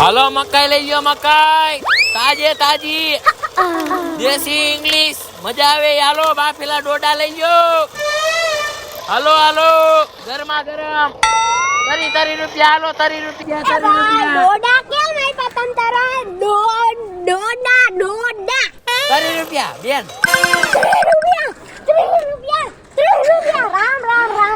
હાલો મકાઈ લઈ ગયો, મકાઈ તાજે તાજી દેશી ઇંગ્લિશ મજા આવે. હાલો બાફેલા ડોડા લઈ ગયો. હાલો હાલો ગરમા ગરમ તરી રૂપિયા. હાલો તરી રૂપિયા. ડોડા કેમ નહીં પતન તારા ડોડા તરી રૂપિયા બેન. 3 રૂપિયા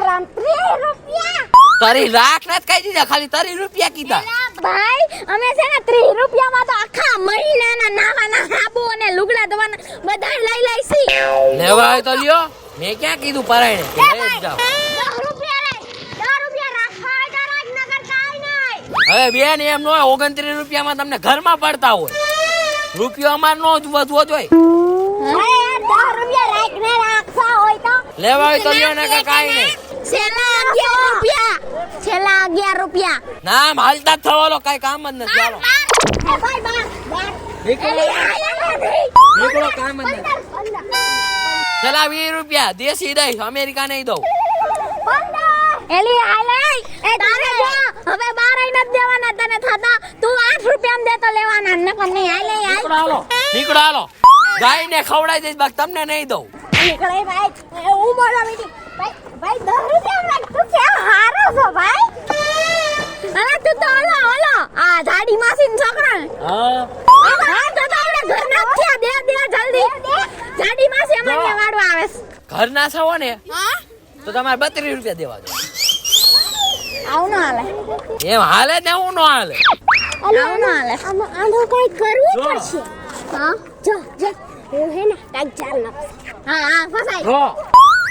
રામ 3 રૂપિયા. તરી લાખ ના કહી દીધા, ખાલી તરી રૂપિયા કીધા. ભાઈ અમે છે ને 3 રૂપિયામાં તો આખા મહિનાના નાવાના સાબુ અને લુગડા ધોવાના બધા લઈ લઈશી. લેવા હોય તો લ્યો, મેં ક્યાં કીધું પરાયણે કે લઈ જ જાઓ. 10 રૂપિયા રાખવા હોય તો રાજનગર કાઈ નહીં. હવે બેન એમ ન હોય, 29 રૂપિયામાં તમને ઘરમાં પડતા હોય. રૂપિયો અમાર નો જ વધવો જોઈએ. અરે યાર 10 રૂપિયા રાખવા હોય તો લેવા હોય તો લ્યો ને કાઈ નહીં. છેલ્લા 11 રૂપિયા. નામ હાલતા જ થવાલો, કઈ કામ જ નથી. ચાલો નીકળો, કામ જ નથી. ચલા 20 રૂપિયા દેશી દઈ, અમેરિકા નહીં દઉં. એલી આલે એ તારે જો હવે 12 નથી દેવાના તને થતા, તું 8 રૂપિયામાં દે તો લેવાના નકર નહીં. આલે નીકળો હાલો, ગાય ને ખવડાવી દઈશ, બાકી તમને નહીં દઉં. નીકળે ભાઈ. હું બોલા મીઠી ભાઈ 10 રૂપિયા લાગ તું કેમ હારો છો ભાઈ? અરે તું તો ઓલો આ જાડી માસીન છોકરા. હા તો આપણે ઘરના થયા દે જલ્દી. જાડી માસી અમને વાડવા આવે છે. ઘરના છો ને હા તો તમારે 32 રૂપિયા દેવા દો. આવું ન હાલે. એમ હાલે ને હું નો હાલે. આવું ન હાલે. આનો કઈ કરવું જો. પડશે. હા જો હું હે ને કાઈ ચાલ ન. હા ફસાઈ. જો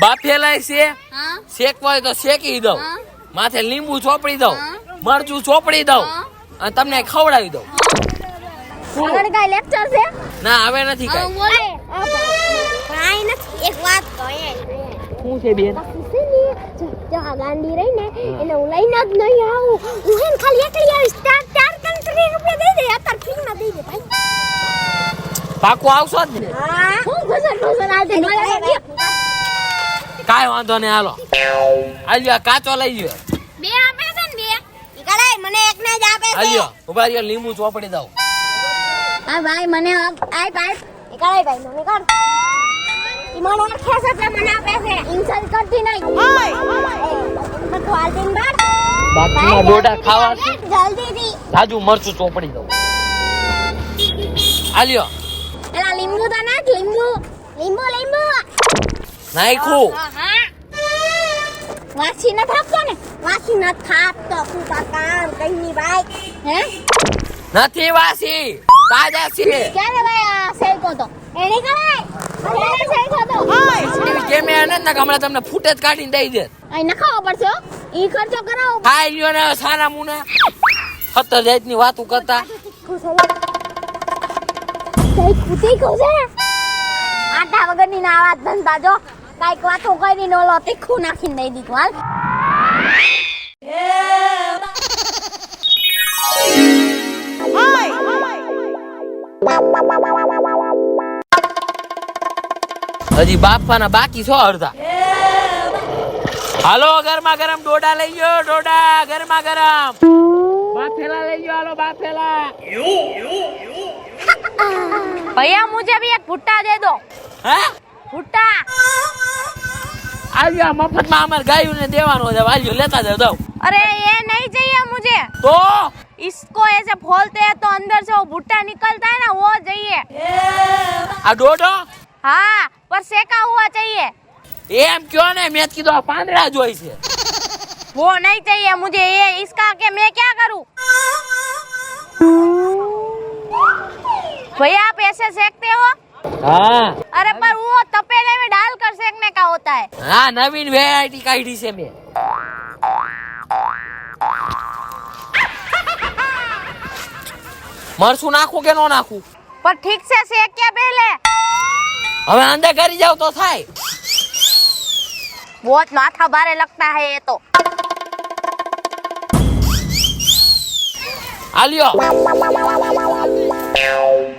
બાફેલા છે, હા શેકવા હોય તો શેકી દઉં, હા. માથે લીંબુ ચોપડી દઉં, હા. મરચું ચોપડી દઉં હા. અને તમને ખવડાવી દઉં. આગળ કઈ લેક્ચર છે? ના હવે નથી કઈ. બોલે કાઈ નથી. એક વાત કહે શું છે બેન? જો આ ગાંડી રહી ને એને હું લઈને જ નહીં આવું. હું હે ને ખાલી એકલી આવીશ. 4 રૂપિયા દઈ દે. અત્યારે ફ્રીમાં દઈ દે ભાઈ. પાકું આવશો જ ને? હા હું ઘસર આવતે નીકળે. કાઈ વાંધો નહીં, હાલો આલ્યો કાચો લઈ ગયો. બે આપે છે ને બે. નીકળે મને એક ને જ આપે છે. આલ્યો ઉભા રહ્યો, લીંબુ ચોપડી દઉં. હા ભાઈ મને આય ભાઈ. નીકળે ભાઈ મને કર. ઈ મને ઓળખે છે એટલે મને આપે છે. ઇન્સલ્ટ કરતી નહીં. બધું આલતીન બાર. બાકીના ડોડા ખાવા છે, જલ્દીથી. જાજુ મરચું ચોપડી દઉં. આલ્યો એલા લીંબુ તો નાખ. લીંબુ નાખ્યું. હા વાસી ન થાપતો ને. વાસી ન થાપતો તું તા કામ કઈ ની ભાઈ. હે નથી વાસી, તાજા છે. ક્યારે ભાઈ આ સેકો તો એને કરાય. અરે સેકો તો કેમ એને ના હમણાં તમને ફૂટેજ કાઢીને દઈ દે. આઈ નખાવો પડશે હો. ઈ ખર્ચો કરાવો. ખાઈ લ્યો ને સારા મુના 17 જાતની વાતો કરતા. કઈ કુતી કોસે આટા વગરની ના આવાજ ધંધા જો. કાઈક વાતો કરીને ઓલો તીખું નાખીને દઈ દીધું હાલ. હજી બાફવાના બાકી છો અડધા. હાલો ગરમા ગરમ ડોડા લઈ ગયો. ડોડા ગરમા ગરમ બાફેલા લઈ ગયો. હાલો બાફેલા. भैया मुझे भी एक भुट्टा दे दो. હે भुट्टा આવ્યો મફતમાં અમાર ગાયું ને દેવાનો છે. વાલ્યો લેતા જાવ દઉં. अरे ये नहीं चाहिए मुझे. તો इसको ऐसे खोलते हैं तो अंदर से वो भुट्टा निकलता है ना वो चाहिए. આ ડોડો हाँ पर सेका हुआ चाहिए. એમ કયો ને, મેં કીધું આ પાંદડા જોઈ છે. वो नहीं चाहिए मुझे. ये इसका के मैं क्या करूं? भैया आप ऐसे सेकते हो? હા अरे पर वो तपेले में डालकर सेकने का होता है. હા નવીન વેરાયટી કાઢી છે મેં. મરચું નાખું કે નો નાખું? पर ठीक से सेक क्या पहले. હવે અંદર કરી જાવ તો થાય. बहुत माथा भारे लगता है ये तो. આલ્યો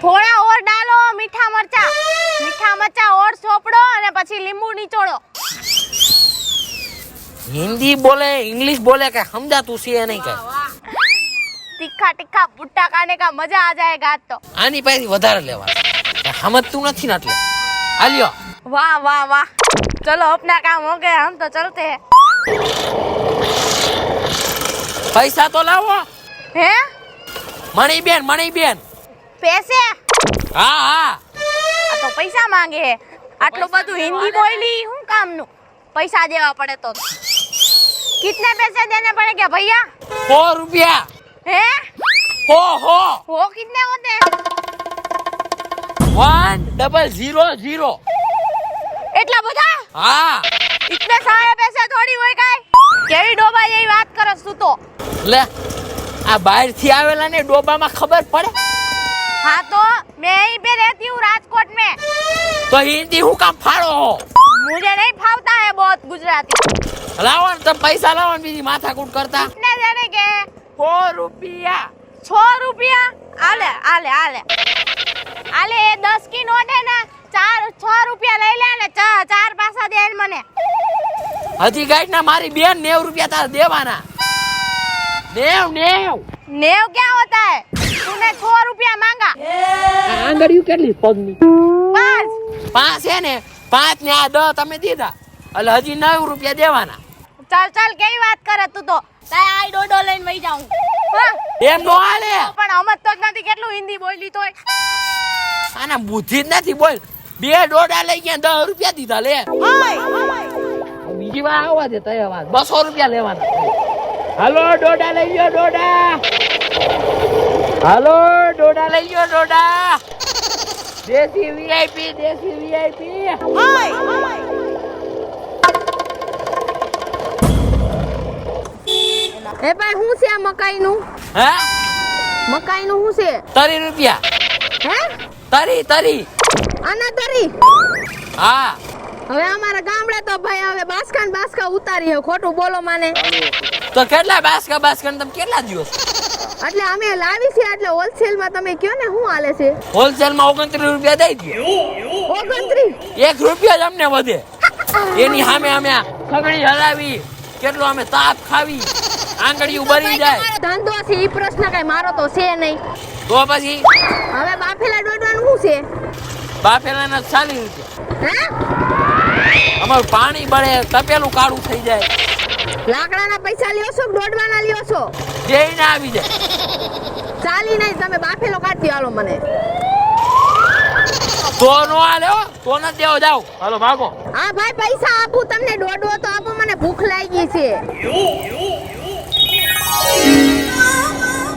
थोड़ा और डालो मीठा मरचा और सोपड़ो અને પછી લીંબુ નીચોડો. હિન્દી બોલે ઇંગ્લિશ બોલે કે સમજાતું છે નહીં કઈ. तीखा टिक्का भुट्टा खाने का मजा आ जाएगा आज तो। આની પાસેથી વધારે લેવા સમજતું નથી ને એટલે આલ્યો वाह वाह वाह, चलो अपना काम हो गया, हम तो चलते हैं। પૈસા તો લાવો हैं? મણીબેન पैसे? હા હા आ तो पैसा मांगे है, आटलो બધું हिंदी बोली हूँ काम नु पैसा देवा पड़े तो। कितने पैसे देने पड़ेंगे भैया? 100 રૂપિયા हैं? हो वो कितने होते हैं? 1000 એટલા બધા? હા इतने सारे पैसे थोड़ी હોય કાઈ? કેવી ડોબા જેવી વાત કરસ તું તો? લે આ બહાર થી આવેલા ને ડોબામાં ખબર પડે हाँ तो मैं यहीं पे रहती हूँ राजकोट में। તો હિન્દી હું કામ ફાળો હો मुझे नहीं फावता है बहुत गुजराती। લાવો ને તમે પૈસા લાવો ને બીજી માથાકૂટ કરતા कितने देने के? 100 રૂપિયા 6 रुपया? आले आले आले आले, ये 10 की नोट है ना, 6 रुपया ले ले ने, 4 पासा दे મને। હજી ગાઈડ ના મારી બેન 90 રૂપિયા તાર દેવાના 90 नेव क्या होता है? तूने 6 रुपया मांगा। આંગળીઓ કેટલી પગની 5? 5 છે ને 5 ને આ 10 તમે દીધા એટલે હજી 9 રૂપિયા દેવાના चल चल केवी વાત કરે તું તો? તાય આઈ ડોડો લઈને વઈ જાઉં। હા એમ નો હાલે પણ હમત તો જ નથી કેટલું હિન્દી બોલી તોય। આના બુદ્ધિ જ નથી બોલ 2 ડોડા લઈ ગયા 10 રૂપિયા દીધા લે બીજી વાર આવવા દે તય વાત 200 રૂપિયા લેવાના હાલો ડોડા લઈ લ્યો ડોડા હાલો ડોડા લઈ લ્યો ડોડા દેશી વીઆઈપી એ ભાઈ હું છે આ મકાઈનું? હે મકાઈનું હું છે? 30 રૂપિયા હે? તરી આના તરી? હા હવે અમારા ગામડે તો ભાઈ હવે બાસકા ઉતારી હે, ખોટું બોલો માને। તો કેટલા બાસ્કા તમે કેટલા દિવસ એટલે અમે લાવી છે, એટલે હોલસેલ માં તમે કયો ને શું હાલે છે? હોલસેલ માં 29 રૂપિયા દઈ દે 29? 1 રૂપિયા જ અમને વધે એની સામે અમે સગડી હલાવી કેટલો અમે તાપ ખાવી આંગળીઓ બળી જાય ધંધો છે ઈ પ્રશ્ન કઈ મારો તો છે નહીં તો પછી હવે બાફેલા ડોડવાનું શું છે? બાફેલાના 40 રૂપિયા હે? અમારું પાણી બળે તપેલું કાળું થઈ જાય લાકડાના પૈસા લ્યો છો કે દોડવાના લ્યો છો? જઈને આવી જાય ચાલી નહીં, તમે બાફેલો કાઢી આલો મને। તો નો હાલે હો તો ન દેવો જાવ હાલો ભાગો હા ભાઈ પૈસા આપું તમને, દોડવો તો આપો, મને ભૂખ લાગી છે।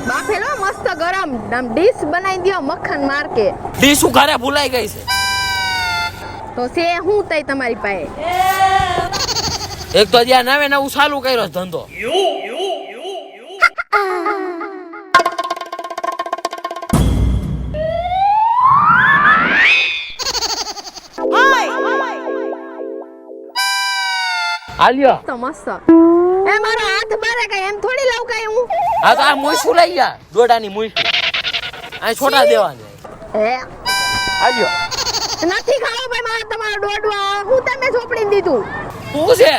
બાફેલો મસ્ત ગરમ ડીશ બનાવી દ્યો મક્ખન માર કે। ડીશું ઘરે ભૂલાઈ ગઈ છે તો છે હું તઈ તમારી પાસે? એક તો જ્યાં નવે નવું ચાલુ કર્યો ધંધો આલ્યો તો મસ્ત એ મારો હાથ બારે કઈ એમ થોડી લઉં કઈ હું? હા તો આ મૂછું લઈ ગયા દોડાની મૂછું આ છોટા દેવાની હે આલ્યો નથી ખાવો ભાઈ મારે તમારો દોડવા, હું તમે ચોપડી દીધું શું છે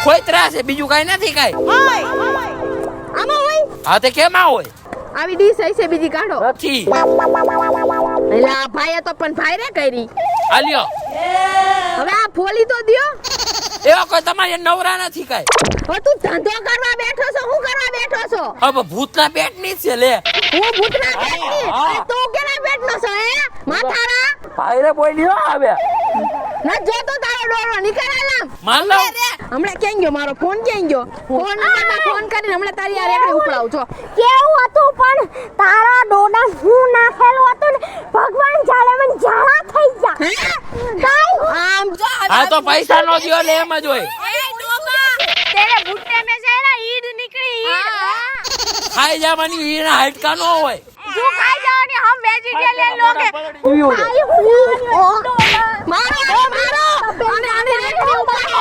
ખોતરા છે બીજું કઈ નથી કઈ આમાં હોય? હા તે કેમાં હોય આવી ડીશ હશે બીજી કાઢો। નથી એટલે આ ભાઈએ તો પણ ભાઈ રે કરી। આલ્યો હવે આ ફોલી તો દ્યો। એવા કોઈ તમારે નવરા નથી કઈ હવે તું ધંધો કરવા બેઠો છો, હું કરવા બેઠો છો? હવે ભૂતના પેટની જ છે લે હું ભૂતના પેટની? હા. તું કેના પેટનો છો હે માથારા? ભાઈરે બોલ્યો આવે ન જોતો તારો ડોરો નીકળ આલામ। માન લો હમણાં ક્યાં ગયો મારો ફોન? ક્યાં ગયો ફોન? નંબરમાં ફોન કરીને હમણાં તારી આ રેકડી ઉપડાવું છો। કેવું હતું પણ તારા ડોડા હું નાખેલું હતું ને ભગવાન જાણે મને જાણા થઈ ગયા। કાઈ આમ જો આ તો પૈસા નો દિયો લે એમ જ હોય એ ડોબા તેરે ભુટ્ટે મે છે ના ઈડ નીકળી ઈડ। ખાઈ જવાની એના હાડકા નો હોય જો ખાઈ જવાની હમ વેજીટેરિયન લોગ હે। મારો મારો અને આને રેકડી ઉપાડો।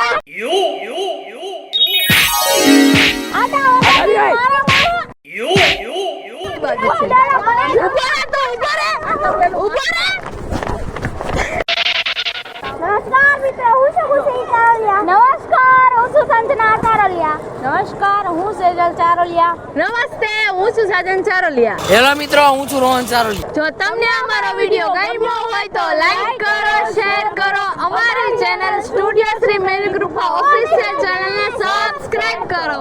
આડા મારો નમસ્કાર મિત્રો, હું છું ખુશી કાવલિયા। નમસ્કાર, હું છું સંજના કારલિયા। નમસ્કાર, હું સેજલ ચારોલિયા. નમસ્તે, હું છું સાજન ચારોલિયા. હેલો મિત્રો, હું છું રોહન ચારોલી. જો તમને અમારો વિડિયો ગમ્યો હોય તો લાઈક કરો, શેર કરો, અમારી ચેનલ સ્ટુડિયો શ્રી મેલ ગ્રુપ ઓફિશિયલ ચેનલને સબસ્ક્રાઇબ કરો.